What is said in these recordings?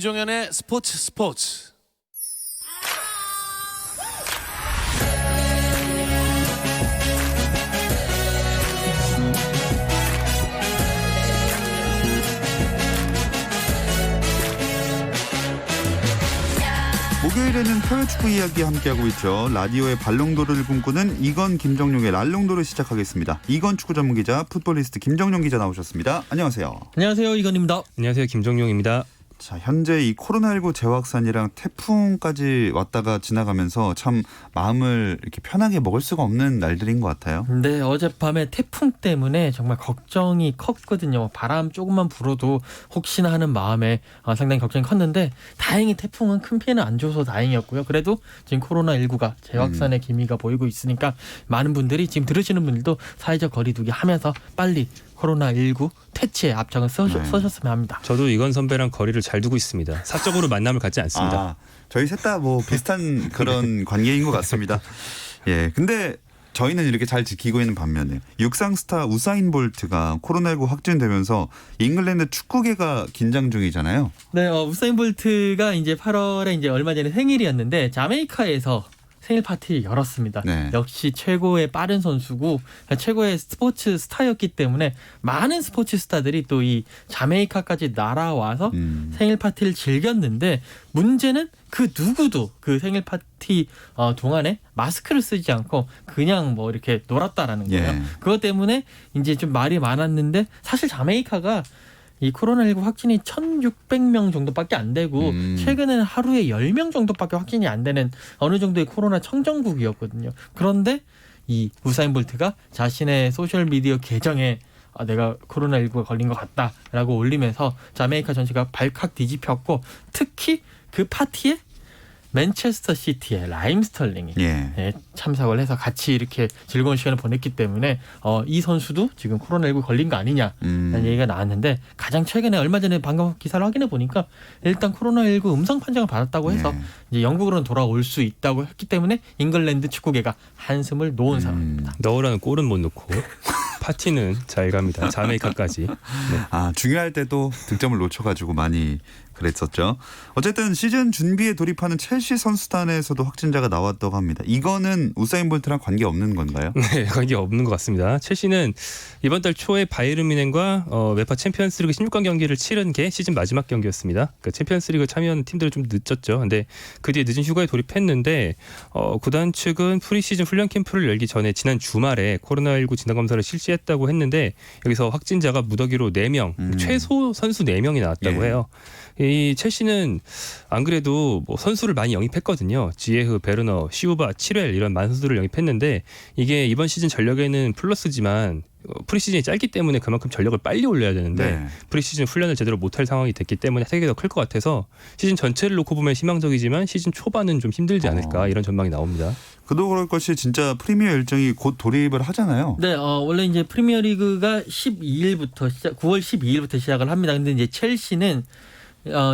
김종현의 스포츠. 목요일에는 해외 축구 이야기 함께하고 있죠. 라디오의 발롱도르를 꿈꾸는 이건 김정용의 랄롱도르 시작하겠습니다. 이건 축구 전문 기자, 풋볼리스트 김정용 기자 나오셨습니다. 안녕하세요. 안녕하세요, 이건입니다. 안녕하세요, 김정용입니다. 자, 현재 이 코로나19 재확산이랑 태풍까지 왔다가 지나가면서 참 마음을 이렇게 편하게 먹을 수가 없는 날들인 것 같아요. 네, 어젯밤에 태풍 때문에 정말 걱정이 컸거든요. 바람 조금만 불어도 혹시나 하는 마음에 상당히 걱정이 컸는데 다행히 태풍은 큰 피해는 안 줘서 다행이었고요. 그래도 지금 코로나19가 재확산의 기미가 보이고 있으니까 많은 분들이 지금 들으시는 분들도 사회적 거리두기 하면서 빨리 코로나19 퇴치에 앞장을 서셨으면 합니다. 저도 이건 선배랑 거리를 잘 두고 있습니다. 사적으로 만남을 갖지 않습니다. 저희 셋 다 뭐 비슷한 그런 관계인 것 같습니다. 예, 근데 저희는 이렇게 잘 지키고 있는 반면에 육상 스타 우사인 볼트가 코로나19 확진되면서 잉글랜드 축구계가 긴장 중이잖아요. 네, 우사인 볼트가 이제 8월에 이제 얼마 전에 생일이었는데 자메이카에서 생일 파티를 열었습니다. 네. 역시 최고의 빠른 선수고 최고의 스포츠 스타였기 때문에 많은 스포츠 스타들이 또 이 자메이카까지 날아와서 생일 파티를 즐겼는데 문제는 그 누구도 그 생일 파티 동안에 마스크를 쓰지 않고 그냥 뭐 이렇게 놀았다라는 거예요. 예. 그것 때문에 이제 좀 말이 많았는데 사실 자메이카가 이 코로나19 확진이 1,600명 정도밖에 안 되고 최근에는 하루에 10명 정도밖에 확진이 안 되는 어느 정도의 코로나 청정국이었거든요. 그런데 이 우사인 볼트가 자신의 소셜미디어 계정에 내가 코로나19가 걸린 것 같다라고 올리면서 자메이카 전체가 발칵 뒤집혔고 특히 그 파티에 맨체스터 시티의 라임 스털링이 참석을 해서 같이 이렇게 즐거운 시간을 보냈기 때문에 이 선수도 지금 코로나19 걸린 거 아니냐라는 얘기가 나왔는데 가장 최근에 얼마 전에 방금 기사를 확인해 보니까 일단 코로나19 음성 판정을 받았다고 해서 이제 영국으로는 돌아올 수 있다고 했기 때문에 잉글랜드 축구계가 한숨을 놓은 상황입니다. 넣으라는 골은 못 넣고 파티는 잘 갑니다. 자메이카까지. 네. 중요할 때도 득점을 놓쳐가지고 많이 그랬었죠. 어쨌든 시즌 준비에 돌입하는 첼시 선수단에서도 확진자가 나왔다고 합니다. 이거는 우사인 볼트랑 관계 없는 건가요? 네, 관계 없는 것 같습니다. 첼시는 이번 달 초에 바이에른 뮌헨과 웨파 챔피언스리그 16강 경기를 치른 게 시즌 마지막 경기였습니다. 그러니까 챔피언스리그 참여하는 팀들은 좀 늦었죠. 근데 그 뒤에 늦은 휴가에 돌입했는데 구단 측은 프리시즌 훈련 캠프를 열기 전에 지난 주말에 코로나19 진단 검사를 실시했다고 했는데 여기서 확진자가 무더기로 4명, 최소 선수 4명이 나왔다고 해요. 이 첼시는 안 그래도 뭐 선수를 많이 영입했거든요. 지에흐, 베르너, 시우바, 치렐 이런 많은 선수들을 영입했는데 이게 이번 시즌 전력에는 플러스지만 프리시즌이 짧기 때문에 그만큼 전력을 빨리 올려야 되는데 프리시즌 훈련을 제대로 못할 상황이 됐기 때문에 타격이 더 클 것 같아서 시즌 전체를 놓고 보면 희망적이지만 시즌 초반은 좀 힘들지 않을까 이런 전망이 나옵니다. 그도 그럴 것이 진짜 프리미어 일정이 곧 돌입을 하잖아요. 네, 원래 이제 프리미어리그가 9월 12일부터 시작을 합니다. 근데 이제 첼시는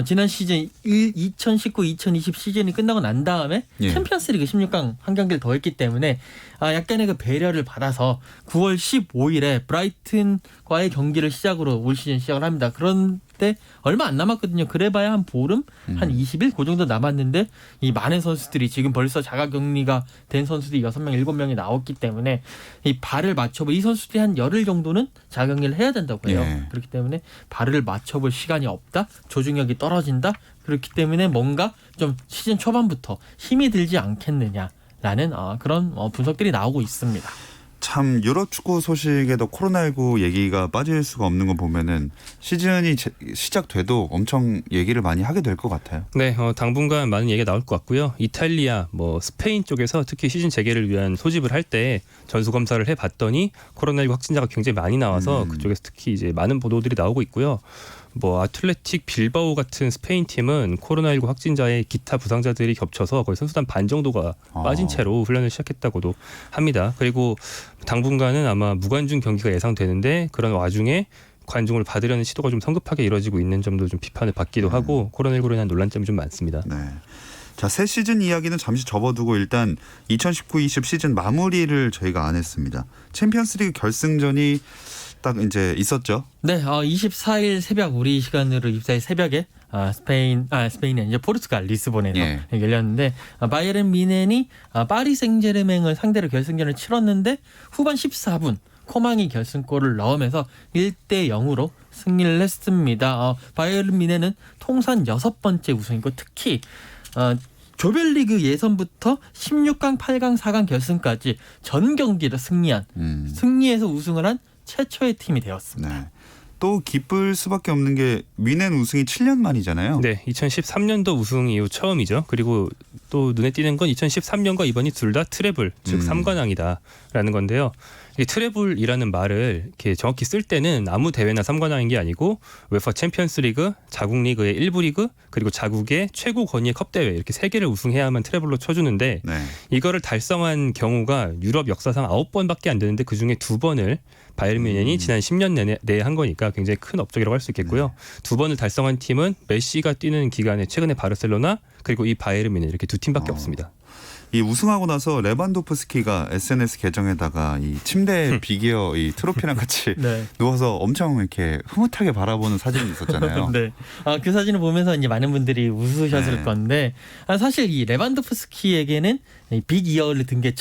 지난 시즌 2019-2020 시즌이 끝나고 난 다음에 챔피언스리그 16강 한 경기를 더 했기 때문에 약간의 그 배려를 받아서 9월 15일에 브라이튼과의 경기를 시작으로 올 시즌 시작을 합니다. 그런데 얼마 안 남았거든요. 그래봐야 한 보름, 한 20일 그 정도 남았는데 이 많은 선수들이 지금 벌써 자가격리가 된 선수들이 6명, 7명이 나왔기 때문에 이 발을 맞춰볼 이 선수들이 한 열흘 정도는 자가격리를 해야 된다고 해요. 그렇기 때문에 발을 맞춰볼 시간이 없다, 조직력이 떨어진다. 그렇기 때문에 뭔가 좀 시즌 초반부터 힘이 들지 않겠느냐라는 그런 분석들이 나오고 있습니다. 참 유럽 축구 소식에도 코로나19 얘기가 빠질 수가 없는 거 보면은 시즌이 시작돼도 엄청 얘기를 많이 하게 될 것 같아요. 네, 당분간 많은 얘기가 나올 것 같고요. 이탈리아, 스페인 쪽에서 특히 시즌 재개를 위한 소집을 할 때 전수 검사를 해봤더니 코로나19 확진자가 굉장히 많이 나와서 그쪽에서 특히 이제 많은 보도들이 나오고 있고요. 아틀레틱 빌바오 같은 스페인 팀은 코로나19 확진자의 기타 부상자들이 겹쳐서 거의 선수단 반 정도가 빠진 채로 훈련을 시작했다고도 합니다. 그리고 당분간은 아마 무관중 경기가 예상되는데 그런 와중에 관중을 받으려는 시도가 좀 성급하게 이루어지고 있는 점도 좀 비판을 받기도 하고 코로나19로 인한 논란점이 좀 많습니다. 네. 자, 새 시즌 이야기는 잠시 접어두고 일단 2019-20 시즌 마무리를 저희가 안 했습니다. 챔피언스리그 결승전이 딱 이제 있었죠. 네, 24일 새벽 우리 시간으로 24일 새벽에 스페인이 아니죠. 포르투갈 리스본에서 예. 열렸는데 바이에른 뮌헨이 파리 생제르맹을 상대로 결승전을 치렀는데 후반 14분 코망이 결승골을 넣으면서 1대 0으로 승리를 했습니다. 바이에른 뮌헨은 통산 6번째 우승이고 특히 조별리그 예선부터 16강, 8강, 4강 결승까지 전 경기를 승리해서 우승을 한 최초의 팀이 되었습니다. 네. 또 기쁠 수밖에 없는 게 뮌헨 우승이 7년 만이잖아요. 네, 2013년도 우승 이후 처음이죠. 그리고 또 눈에 띄는 건 2013년과 이번이 둘 다 트래블, 즉 3관왕이다라는 건데요. 이 트래블이라는 말을 이렇게 정확히 쓸 때는 아무 대회나 3관왕인 게 아니고 우에파 챔피언스리그, 자국 리그의 1부 리그, 그리고 자국의 최고 권위의 컵 대회 이렇게 3개를 우승해야만 트래블로 쳐주는데 네. 이거를 달성한 경우가 유럽 역사상 9번밖에 안 되는데 그중에 2번을 바이에른 뮌헨이 지난 10년 내에 한 거니까 굉장히 큰 업적이라고 할 수 있겠고요. 2번을 달성한 팀은 메시가 뛰는 기간에 최근에 바르셀로나 그리고 이 바이에른 뮌헨 이렇게 2팀밖에 없습니다. 이 우승하고 나서 레반도프스키가 SNS 계정에다가 이 침대 비기어 이 트로피랑 같이 네. 누워서 엄청 이렇게 흐뭇하게 바라보는 사진이 있었잖아요. 네. 그 사진을 보면서 이제 많은 분들이 웃으셨을 네. 건데 사실 이 레반도프스키에게는 이 빅 이어를 든 게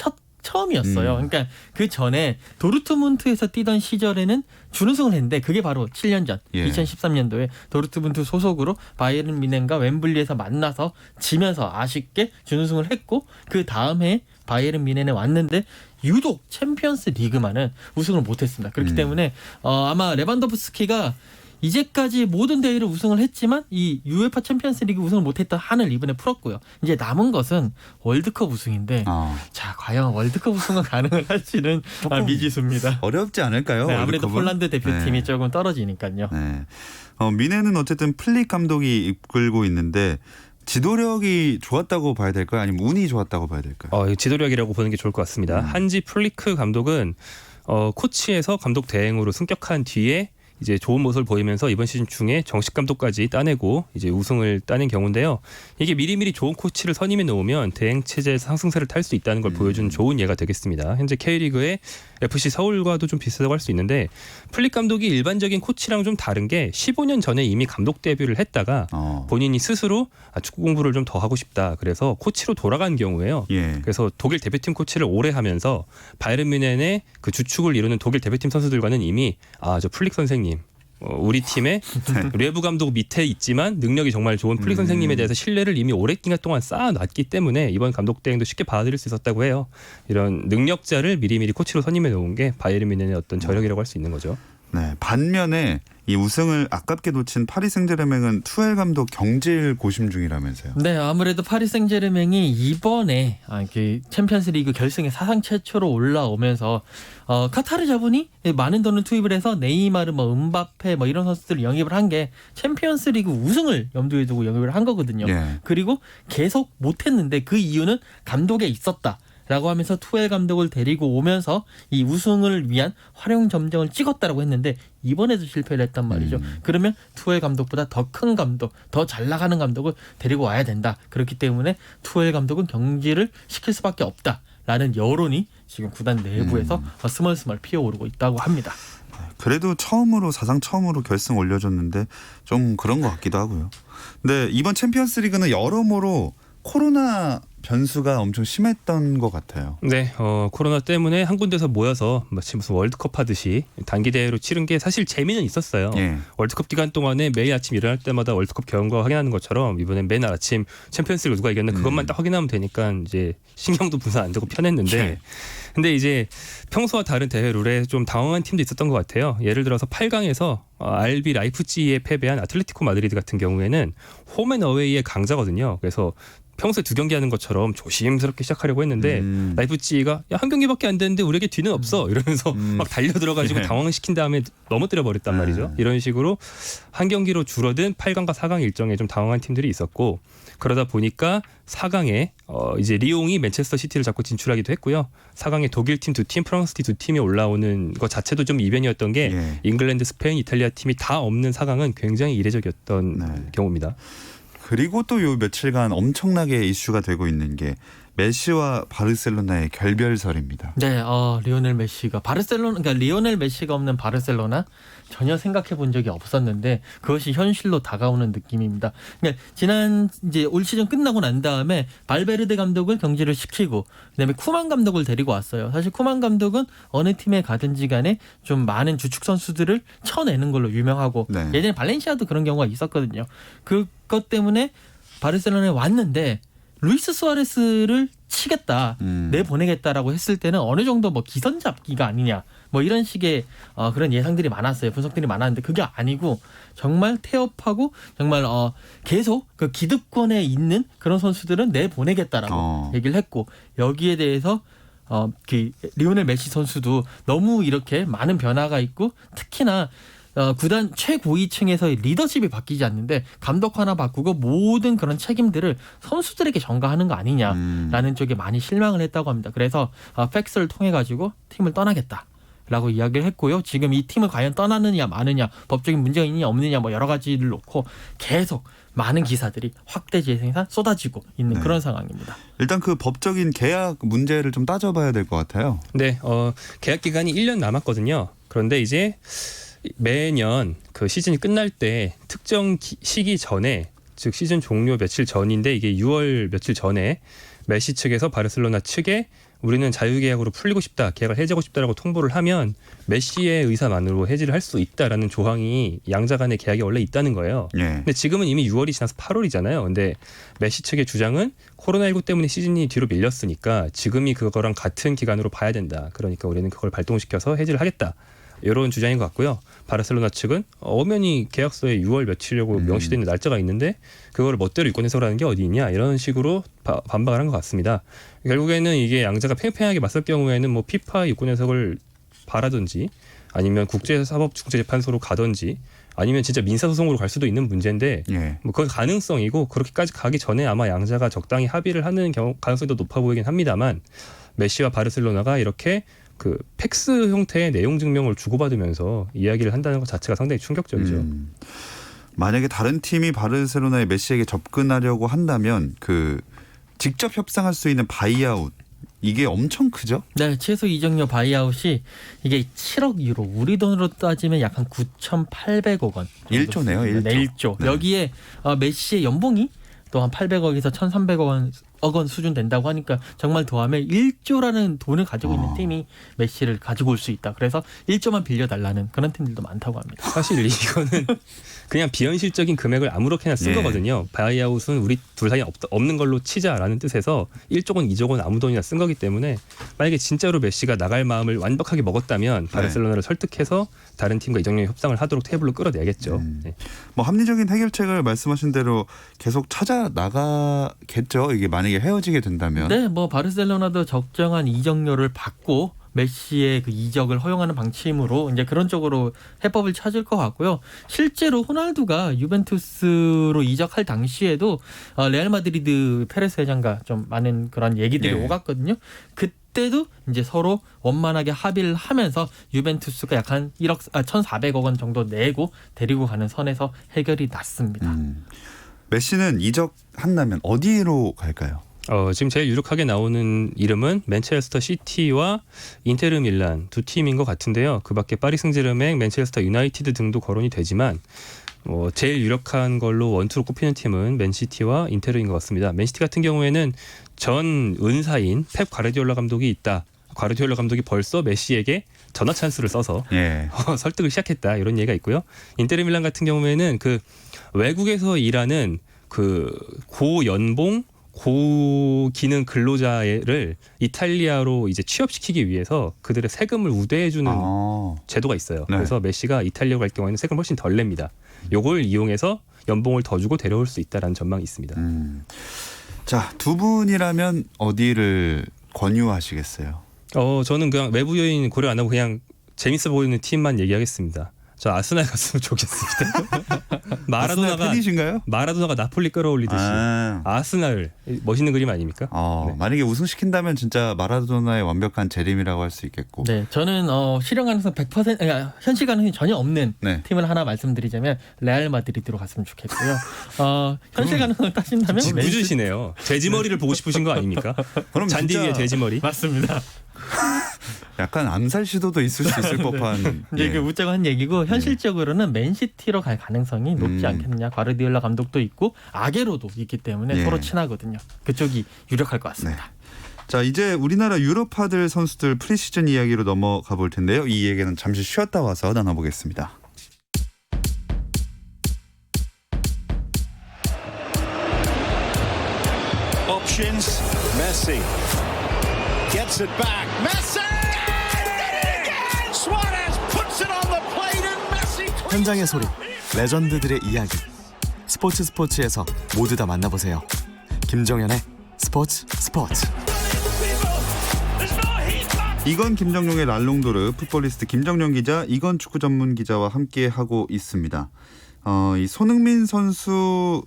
처음이었어요. 그러니까 그 전에 도르트문트에서 뛰던 시절에는 준우승을 했는데 그게 바로 7년 전 예. 2013년도에 도르트문트 소속으로 바이에른 뮌헨과 웸블리에서 만나서 지면서 아쉽게 준우승을 했고 그 다음 해 바이에른 뮌헨에 왔는데 유독 챔피언스 리그만은 우승을 못했습니다. 그렇기 때문에 아마 레반도프스키가 이제까지 모든 대회를 우승을 했지만 이 UEFA 챔피언스리그 우승을 못했던 한을 이번에 풀었고요. 이제 남은 것은 월드컵 우승인데 자 과연 월드컵 우승은 가능을 할지는 미지수입니다. 어렵지 않을까요? 네, 아무래도 월드컵은? 폴란드 대표팀이 네. 조금 떨어지니까요. 네. 뮌헨은 어쨌든 플릭 감독이 이끌고 있는데 지도력이 좋았다고 봐야 될까요? 아니면 운이 좋았다고 봐야 될까요? 지도력이라고 보는 게 좋을 것 같습니다. 한지 플리크 감독은 코치에서 감독 대행으로 승격한 뒤에 이제 좋은 모습을 보이면서 이번 시즌 중에 정식 감독까지 따내고 이제 우승을 따낸 경우인데요. 이게 미리미리 좋은 코치를 선임해 놓으면 대행 체제에서 상승세를 탈 수 있다는 걸 보여준 좋은 예가 되겠습니다. 현재 K리그의 FC 서울과도 좀 비슷하다고 할 수 있는데 플릭 감독이 일반적인 코치랑 좀 다른 게 15년 전에 이미 감독 데뷔를 했다가 본인이 스스로 축구 공부를 좀 더 하고 싶다. 그래서 코치로 돌아간 경우예요. 예. 그래서 독일 대표팀 코치를 오래 하면서 바이에른 뮌헨의 그 주축을 이루는 독일 대표팀 선수들과는 이미 저 플릭 선생님 우리 팀의 외부 감독 밑에 있지만 능력이 정말 좋은 플릭 선생님에 대해서 신뢰를 이미 오랜 기간 동안 쌓아놨기 때문에 이번 감독 대행도 쉽게 받아들일 수 있었다고 해요. 이런 능력자를 미리미리 코치로 선임해 놓은 게 바이에른 뮌헨의 어떤 저력이라고 할 수 있는 거죠. 네. 반면에 이 우승을 아깝게 놓친 파리 생제르맹은 투엘 감독 경질 고심 중이라면서요. 네, 아무래도 파리 생제르맹이 이번에 그 챔피언스리그 결승에 사상 최초로 올라오면서 카타르 자본이 많은 돈을 투입을 해서 네이마르, 음바페 이런 선수들을 영입을 한 게 챔피언스리그 우승을 염두에 두고 영입을 한 거거든요. 예. 그리고 계속 못했는데 그 이유는 감독에 있었다. 라고 하면서 투엘 감독을 데리고 오면서 이 우승을 위한 활용 점정을 찍었다라고 했는데 이번에도 실패를 했단 말이죠. 그러면 투엘 감독보다 더 큰 감독, 더 잘 나가는 감독을 데리고 와야 된다. 그렇기 때문에 투엘 감독은 경질을 시킬 수밖에 없다라는 여론이 지금 구단 내부에서 스멀스멀 피어오르고 있다고 합니다. 그래도 사상 처음으로 결승 올려줬는데 좀 그런 것 같기도 하고요. 근데 이번 챔피언스리그는 여러모로 코로나 변수가 엄청 심했던 것 같아요. 네, 코로나 때문에 한 군데서 모여서 마치 무슨 월드컵 하듯이 단기 대회로 치른 게 사실 재미는 있었어요. 예. 월드컵 기간 동안에 매일 아침 일어날 때마다 월드컵 결과 확인하는 것처럼 이번엔 맨날 아침 챔피언스리그 누가 이겼나 그것만 딱 확인하면 되니까 이제 신경도 분산 안 되고 편했는데 예. 근데 이제 평소와 다른 대회 룰에 좀 당황한 팀도 있었던 것 같아요. 예를 들어서 8강에서 RB 라이프치히에 패배한 아틀레티코 마드리드 같은 경우에는 홈앤어웨이의 강자거든요. 그래서 평소에 2경기 하는 것처럼 조심스럽게 시작하려고 했는데 라이프치히가 한 경기밖에 안 됐는데 우리에게 뒤는 없어 이러면서 막 달려들어가지고 예. 당황시킨 다음에 넘어뜨려 버렸단 말이죠. 이런 식으로 한 경기로 줄어든 8강과 4강 일정에 좀 당황한 팀들이 있었고 그러다 보니까 4강에 이제 리옹이 맨체스터 시티를 잡고 진출하기도 했고요. 4강에 독일 팀 2팀, 프랑스 팀 2팀이 올라오는 것 자체도 좀 이변이었던 게 예. 잉글랜드, 스페인, 이탈리아 팀이 다 없는 4강은 굉장히 이례적이었던 경우입니다. 그리고 또 요 며칠간 엄청나게 이슈가 되고 있는 게 메시와 바르셀로나의 결별설입니다. 네, 리오넬 메시가 그러니까 리오넬 메시가 없는 바르셀로나 전혀 생각해 본 적이 없었는데 그것이 현실로 다가오는 느낌입니다. 그러니까 지난 이제 올 시즌 끝나고 난 다음에 발베르데 감독을 경질을 시키고 그다음에 쿠만 감독을 데리고 왔어요. 사실 쿠만 감독은 어느 팀에 가든지 간에 좀 많은 주축 선수들을 쳐내는 걸로 유명하고 네. 예전에 발렌시아도 그런 경우가 있었거든요. 그것 때문에 바르셀로나에 왔는데 루이스 수아레스를 치겠다, 내보내겠다라고 했을 때는 어느 정도 뭐 기선 잡기가 아니냐, 뭐 이런 식의 그런 예상들이 많았어요. 분석들이 많았는데 그게 아니고 정말 태업하고 정말 계속 그 기득권에 있는 그런 선수들은 내보내겠다라고 얘기를 했고 여기에 대해서 그 리오넬 메시 선수도 너무 이렇게 많은 변화가 있고 특히나 구단 최고위층에서의 리더십이 바뀌지 않는데 감독 하나 바꾸고 모든 그런 책임들을 선수들에게 전가하는 거 아니냐라는 쪽에 많이 실망을 했다고 합니다. 그래서 팩스를 통해 가지고 팀을 떠나겠다라고 이야기를 했고요. 지금 이 팀을 과연 떠나느냐 마느냐 법적인 문제가 있느냐 없느냐 뭐 여러 가지를 놓고 계속 많은 기사들이 확대 재생산 쏟아지고 있는 네. 그런 상황입니다. 일단 그 법적인 계약 문제를 좀 따져봐야 될 것 같아요. 네, 계약 기간이 1년 남았거든요. 그런데 이제 매년 그 시즌이 끝날 때 특정 시기 전에 즉 시즌 종료 며칠 전인데 이게 6월 며칠 전에 메시 측에서 바르셀로나 측에 우리는 자유계약으로 풀리고 싶다, 계약을 해지하고 싶다라고 통보를 하면 메시의 의사만으로 해지를 할 수 있다라는 조항이 양자 간의 계약에 원래 있다는 거예요. 예. 근데 지금은 이미 6월이 지나서 8월이잖아요. 근데 메시 측의 주장은 코로나19 때문에 시즌이 뒤로 밀렸으니까 지금이 그거랑 같은 기간으로 봐야 된다. 그러니까 우리는 그걸 발동시켜서 해지를 하겠다. 이런 주장인 것 같고요. 바르셀로나 측은 엄연히 계약서에 6월 며칠이라고 명시되어 있는 날짜가 있는데 그걸 멋대로 유권 해석하는 게 어디 있냐 이런 식으로 반박을 한 것 같습니다. 결국에는 이게 양자가 팽팽하게 맞설 경우에는 뭐 피파 유권 해석을 바라든지 아니면 국제사법중재재판소로 가든지 아니면 진짜 민사소송으로 갈 수도 있는 문제인데 예. 뭐 그건 가능성이고 그렇게까지 가기 전에 아마 양자가 적당히 합의를 하는 가능성이 더 높아 보이긴 합니다만 메시와 바르셀로나가 이렇게 그 팩스 형태의 내용 증명을 주고받으면서 이야기를 한다는 것 자체가 상당히 충격적이죠. 만약에 다른 팀이 바르셀로나의 메시에게 접근하려고 한다면 그 직접 협상할 수 있는 바이아웃 이게 엄청 크죠? 네, 최소 이적료 바이아웃이 이게 7억 유로, 우리 돈으로 따지면 약 한 9,800억 원. 1조네요, 1조. 네, 1조. 네. 여기에 메시의 연봉이 또 한 800억에서 1,300억 원 수준 된다고 하니까 정말 더하면 1조라는 돈을 가지고 있는 팀이 메시를 가지고 올 수 있다. 그래서 1조만 빌려달라는 그런 팀들도 많다고 합니다. 사실 이거는 그냥 비현실적인 금액을 아무렇게나 쓴 예. 거거든요. 바이아웃은 우리 둘 사이에 없는 걸로 치자라는 뜻에서 1조건 2조건 아무 돈이나 쓴 거기 때문에 만약에 진짜로 메시가 나갈 마음을 완벽하게 먹었다면 바르셀로나를 설득해서 다른 팀과 이적료 협상을 하도록 테이블로 끌어내겠죠. 네. 뭐 합리적인 해결책을 말씀하신 대로 계속 찾아 나가겠죠. 이게 만약에 헤어지게 된다면. 네, 뭐 바르셀로나도 적정한 이적료를 받고 메시의 그 이적을 허용하는 방침으로 이제 그런 쪽으로 해법을 찾을 것 같고요. 실제로 호날두가 유벤투스로 이적할 당시에도 레알 마드리드 페레스 회장과 좀 많은 그런 얘기들이 네. 오갔거든요. 그때도 이제 서로 원만하게 합의를 하면서 유벤투스가 약 한 1,400억 원 정도 내고 데리고 가는 선에서 해결이 났습니다. 메시는 이적한다면 어디로 갈까요? 지금 제일 유력하게 나오는 이름은 맨체스터 시티와 인테르 밀란 두 팀인 것 같은데요. 그밖에 파리 생제르맹, 맨체스터 유나이티드 등도 거론이 되지만 제일 유력한 걸로 원투로 꼽히는 팀은 맨시티와 인테르인 것 같습니다. 맨시티 같은 경우에는 전 은사인 펩 과르디올라 감독이 있다. 과르디올라 감독이 벌써 메시에게 전화 찬스를 써서 예. 설득을 시작했다 이런 얘기가 있고요. 인테르 밀란 같은 경우에는 그 외국에서 일하는 그 고연봉 고기능 근로자를 이탈리아로 이제 취업시키기 위해서 그들의 세금을 우대해주는 제도가 있어요. 네. 그래서 메시가 이탈리아 갈 경우에는 세금을 훨씬 덜 냅니다. 요걸 이용해서 연봉을 더 주고 데려올 수 있다라는 전망이 있습니다. 자, 두 분이라면 어디를 권유하시겠어요? 저는 그냥 외부 요인 고려 안 하고 그냥 재밌어 보이는 팀만 얘기하겠습니다. 저 아스날 갔으면 좋겠습니다. 마라도나가 팬이신가요? 나폴리 끌어올리듯이 아. 아스날 멋있는 그림 아닙니까? 네. 만약에 우승시킨다면 진짜 마라도나의 완벽한 재림이라고 할 수 있겠고. 네, 저는 실현 가능성 100%, 현실 가능성이 전혀 없는 네. 팀을 하나 말씀드리자면 레알 마드리드로 갔으면 좋겠고요. 현실 가능성 따진다면 무주시네요. 돼지머리를 보고 싶으신 거 아닙니까? 그럼 잔디 진짜 위에 돼지머리. 맞습니다. 약간 암살 시도도 있을 수 있을 법한. 이제 예. 그 웃자고 한 얘기고 현실적으로는 맨시티로 갈 가능성이 높지 않겠느냐. 과르디올라 감독도 있고 아게로도 있기 때문에 예. 서로 친하거든요. 그쪽이 유력할 것 같습니다. 자, 이제 우리나라 유럽파들 선수들 프리시즌 이야기로 넘어가 볼 텐데요. 이 얘기는 잠시 쉬었다 와서 나눠보겠습니다. Options. Messi gets it back. Messi! Suarez puts it on the plate and Messi. 현장의 소리, 레전드들의 이야기. 스포츠에서 모두 다 만나보세요. 김정현의 스포츠. 이건 김정용의 랄롱도르, 풋볼리스트 김정용 기자, 이건 축구 전문 기자와 함께 하고 있습니다. 이 손흥민 선수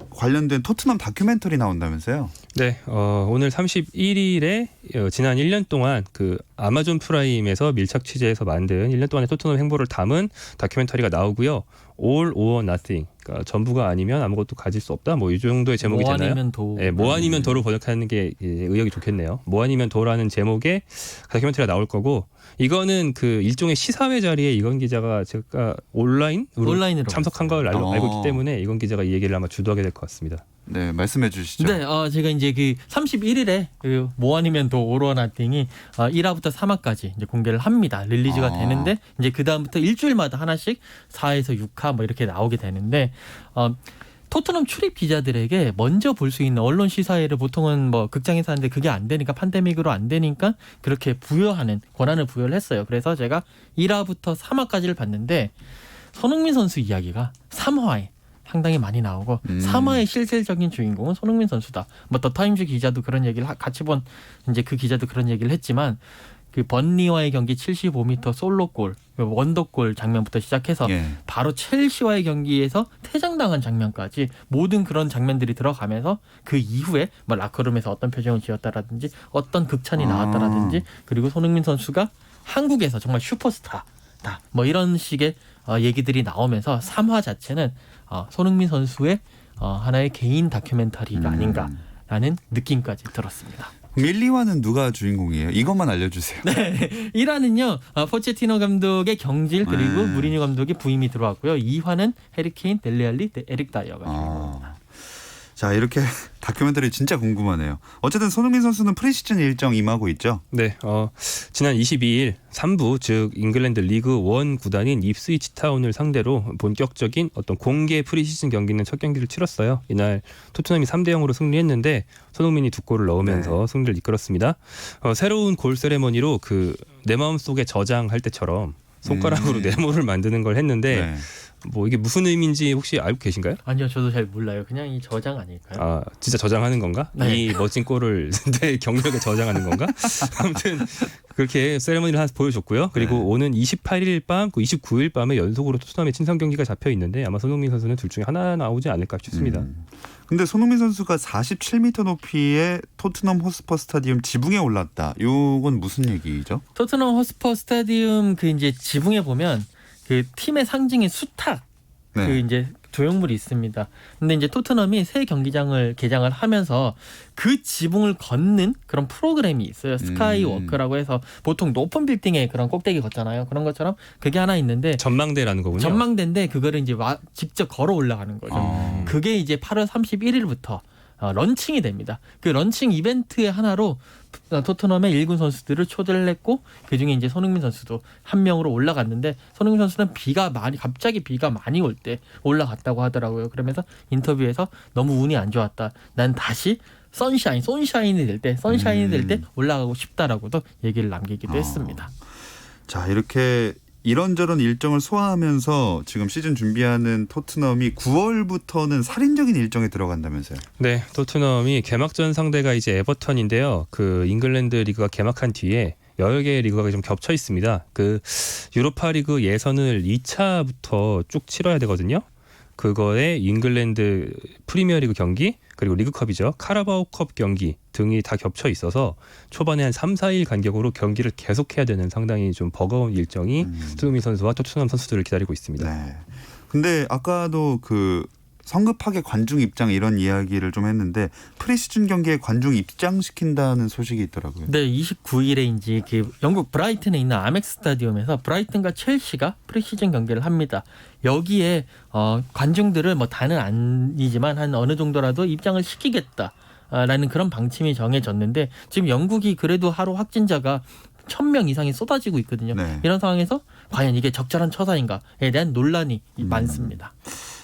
관련된 토트넘 다큐멘터리 나온다면서요? 네, 오늘 31일에 지난 1년 동안 그 아마존 프라임에서 밀착 취재해서 만든 1년 동안의 토트넘 행보를 담은 다큐멘터리가 나오고요. All or Nothing, 그러니까 전부가 아니면 아무것도 가질 수 없다. 뭐 이 정도의 제목이 되나요? 아니면 도. 네, 뭐 아니면 도로 번역하는 게 의역이 좋겠네요. 뭐 아니면 도라는 제목의 다큐멘터리가 나올 거고, 이거는 그 일종의 시사회 자리에 이건 기자가 제가 온라인으로 참석한 걸 알고 있기 때문에 이건 기자가 이 얘기를 아마 주도하게 될 것 같습니다. 네, 말씀해 주시죠. 네, 제가 이제 그 31일에 그 뭐 아니면 도 오로 나띵이 1화부터 3화까지 이제 공개를 합니다. 릴리즈가 되는데 이제 그 다음부터 일주일마다 하나씩 4에서 6화 뭐 이렇게 나오게 되는데 토트넘 출입 기자들에게 먼저 볼 수 있는 언론 시사회를 보통은 뭐 극장에서 하는데 그게 안 되니까 팬데믹으로 안 되니까 그렇게 부여하는 권한을 부여를 했어요. 그래서 제가 1화부터 3화까지를 봤는데 손흥민 선수 이야기가 3화에 상당히 많이 나오고 3화의 실질적인 주인공은 손흥민 선수다. 뭐 더 타임즈 기자도 그런 얘기를 같이 본 이제 그 기자도 그런 얘기를 했지만 그 번리와의 경기 75m 솔로골, 원더골 장면부터 시작해서 바로 첼시와의 경기에서 퇴장당한 장면까지 모든 그런 장면들이 들어가면서 그 이후에 뭐 라커룸에서 어떤 표정을 지었다라든지 어떤 극찬이 나왔다라든지 그리고 손흥민 선수가 한국에서 정말 슈퍼스타다. 뭐 이런 식의 얘기들이 나오면서 3화 자체는 손흥민 선수의 하나의 개인 다큐멘터리가 아닌가라는 느낌까지 들었습니다. 밀리와는 누가 주인공이에요? 이것만 알려주세요. 네, 1화는요 포체티노 감독의 경질 그리고 무리뉴 감독의 부임이 들어왔고요. 2화는 해리케인, 델레알리, 에릭 다이어가 주인공입니다. 자, 이렇게 다큐멘터리 진짜 궁금하네요. 어쨌든 손흥민 선수는 프리시즌 일정 임하고 있죠? 네, 지난 22일 3부 즉 잉글랜드 리그 1 구단인 입스위치 타운을 상대로 본격적인 어떤 공개 프리시즌 경기는 첫 경기를 치렀어요. 이날 토트넘이 3대0으로 승리했는데 손흥민이 2골을 넣으면서 승리를 이끌었습니다. 새로운 골 세레머니로 그 내 마음속에 저장할 때처럼 손가락으로 네모를 만드는 걸 했는데 뭐 이게 무슨 의미인지 혹시 알고 계신가요? 아니요, 저도 잘 몰라요. 그냥 이 저장 아닐까요? 진짜 저장하는 건가? 네. 이 멋진 골을 내 경력에 저장하는 건가? 아무튼 그렇게 세레머니를 하나 보여줬고요. 그리고 오는 28일 밤, 29일 밤에 연속으로 토트넘의 친선 경기가 잡혀 있는데 아마 손흥민 선수는 둘 중에 하나 나오지 않을까 싶습니다. 근데 손흥민 선수가 47m 높이의 토트넘 호스퍼 스타디움 지붕에 올랐다. 이건 무슨 얘기죠? 토트넘 호스퍼 스타디움 그 이제 지붕에 보면 그 팀의 상징인 수탉 그 이제 조형물이 있습니다. 근데 이제 토트넘이 새 경기장을 개장을 하면서 그 지붕을 걷는 그런 프로그램이 있어요. 스카이워크라고 해서 보통 높은 빌딩에 그런 꼭대기 걷잖아요. 그런 것처럼 그게 하나 있는데 전망대라는 거군요. 전망대인데 그거를 이제 직접 걸어 올라가는 거죠. 그게 이제 8월 31일부터 런칭이 됩니다. 그 런칭 이벤트의 하나로 토트넘의 1군 선수들을 초대를 했고 그중에 이제 손흥민 선수도 한 명으로 올라갔는데 손흥민 선수는 갑자기 비가 많이 올 때 올라갔다고 하더라고요. 그러면서 인터뷰에서 너무 운이 안 좋았다. 난 다시 선샤인이 될 때 올라가고 싶다라고도 얘기를 남기기도 했습니다. 자, 이렇게 이런저런 일정을 소화하면서 지금 시즌 준비하는 토트넘이 9월부터는 살인적인 일정에 들어간다면서요? 네, 토트넘이 개막전 상대가 이제 에버턴인데요. 그 잉글랜드 리그가 개막한 뒤에 여러 개의 리그가 좀 겹쳐 있습니다. 그 유로파 리그 예선을 2차부터 쭉 치러야 되거든요. 그거에 잉글랜드 프리미어리그 경기 그리고 리그컵이죠. 카라바오컵 경기 등이 다 겹쳐 있어서 초반에 한 3, 4일 간격으로 경기를 계속해야 되는 상당히 좀 버거운 일정이 손흥민 선수와 토트넘 선수들을 기다리고 있습니다. 네. 근데 아까도 그 성급하게 관중 입장 이런 이야기를 좀 했는데 프리시즌 경기에 관중 입장시킨다는 소식이 있더라고요. 네, 29일에 이제 그 영국 브라이튼에 있는 아멕 스타디움에서 브라이튼과 첼시가 프리시즌 경기를 합니다. 여기에 관중들을 뭐 다는 아니지만 한 어느 정도라도 입장을 시키겠다. 라는 그런 방침이 정해졌는데 지금 영국이 그래도 하루 확진자가 1,000명 이상이 쏟아지고 있거든요. 네. 이런 상황에서 과연 이게 적절한 처사인가에 대한 논란이 많습니다.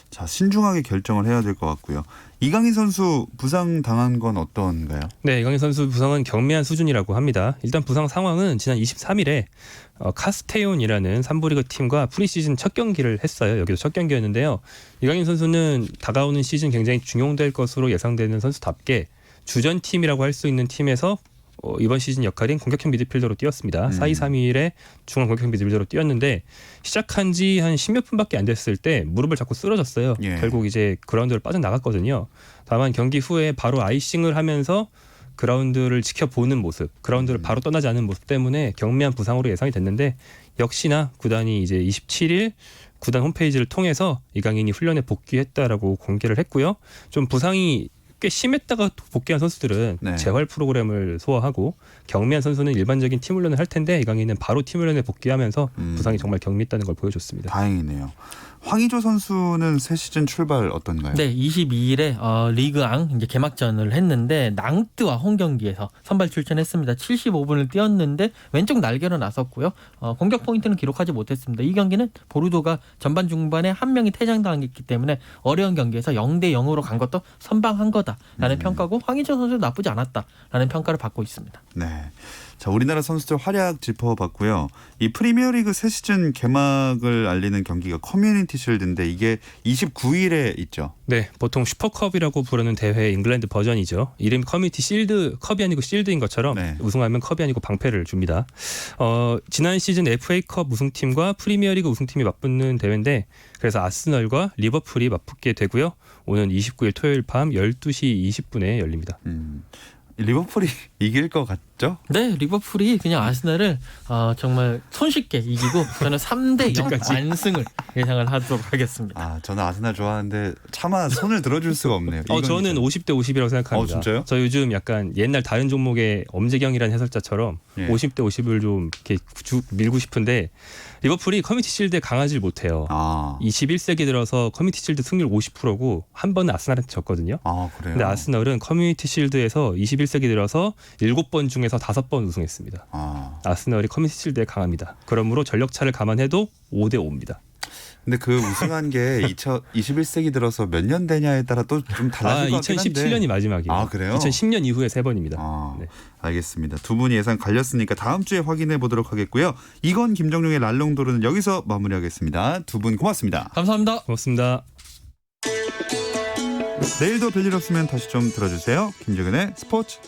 자, 신중하게 결정을 해야 될 것 같고요. 이강인 선수 부상 당한 건 어떤가요? 네, 이강인 선수 부상은 경미한 수준이라고 합니다. 일단 부상 상황은 지난 23일에 카스테온이라는 3부 리그 팀과 프리시즌 첫 경기를 했어요. 여기도 첫 경기였는데요. 이강인 선수는 다가오는 시즌 굉장히 중용될 것으로 예상되는 선수답게 주전팀이라고 할 수 있는 팀에서 이번 시즌 역할인 공격형 미드필더로 뛰었습니다. 4-2-3-1의 중앙 공격형 미드필더로 뛰었는데 시작한 지 한 10몇 분밖에 안 됐을 때 무릎을 자꾸 쓰러졌어요. 예. 결국 이제 그라운드를 빠져나갔거든요. 다만 경기 후에 바로 아이싱을 하면서 그라운드를 지켜보는 모습, 그라운드를 바로 떠나지 않은 모습 때문에 경미한 부상으로 예상이 됐는데 역시나 구단이 이제 27일 구단 홈페이지를 통해서 이강인이 훈련에 복귀했다라고 공개를 했고요. 좀 부상이 꽤 심했다가 복귀한 선수들은 네. 재활 프로그램을 소화하고 경미한 선수는 일반적인 팀 훈련을 할 텐데 이강인은 바로 팀 훈련에 복귀하면서 부상이 정말 경미했다는 걸 보여줬습니다. 다행이네요. 황의조 선수는 새 시즌 출발 어떤가요? 네, 22일에 리그앙 이제 개막전을 했는데 낭뜨와 홈 경기에서 선발 출전했습니다. 75분을 뛰었는데 왼쪽 날개로 나섰고요. 공격 포인트는 기록하지 못했습니다. 이 경기는 보르도가 전반 중반에 한 명이 퇴장당했기 때문에 어려운 경기에서 0대0으로 간 것도 선방한 거다라는 평가고 황의조 선수 나쁘지 않았다라는 평가를 받고 있습니다. 네. 자, 우리나라 선수들 활약 짚어봤고요. 이 프리미어리그 새 시즌 개막을 알리는 경기가 커뮤니티 실드인데 이게 29일에 있죠. 네, 보통 슈퍼컵이라고 부르는 대회 잉글랜드 버전이죠. 이름이 커뮤니티 실드, 컵이 아니고 실드인 것처럼 네. 우승하면 컵이 아니고 방패를 줍니다. 지난 시즌 FA컵 우승팀과 프리미어리그 우승팀이 맞붙는 대회인데 그래서 아스널과 리버풀이 맞붙게 되고요. 오는 29일 토요일 밤 12시 20분에 열립니다. 리버풀이 이길 것 같죠? 네, 리버풀이 그냥 아스날을 정말 손쉽게 이기고 저는 3대0 완승을 예상을 하도록 하겠습니다. 아, 저는 아스날 좋아하는데 차마 손을 들어줄 수가 없네요. 이건 저는 50대 50이라고 생각합니다. 진짜요? 저 요즘 약간 옛날 다른 종목의 엄재경이라는 해설자처럼 예. 50대 50을 좀 이렇게 쭉 밀고 싶은데 리버풀이 커뮤니티 실드에 강하질 못해요. 아, 21세기 들어서 커뮤니티 실드 승률 50%고 한 번은 아스날한테 졌거든요. 아 그래요? 근데 아스널은 커뮤니티 실드에서 21세기 들어서 7번 중에서 5번 우승했습니다. 아, 아스널이 커뮤니티 실드에 강합니다. 그러므로 전력차를 감안해도 5대 5입니다. 근데 그 우승한 게 21세기 들어서 몇 년 되냐에 따라 또 좀 달라질 것 같긴 한데. 2017년이 마지막이에요. 아, 그래요? 2010년 이후에 3번입니다. 아, 네. 알겠습니다. 두 분이 예상 갈렸으니까 다음 주에 확인해 보도록 하겠고요. 이건 김정용의 랄롱도르는 여기서 마무리하겠습니다. 두 분 고맙습니다. 감사합니다. 고맙습니다. 내일도 별일 없으면 다시 좀 들어주세요. 김정은의 스포츠.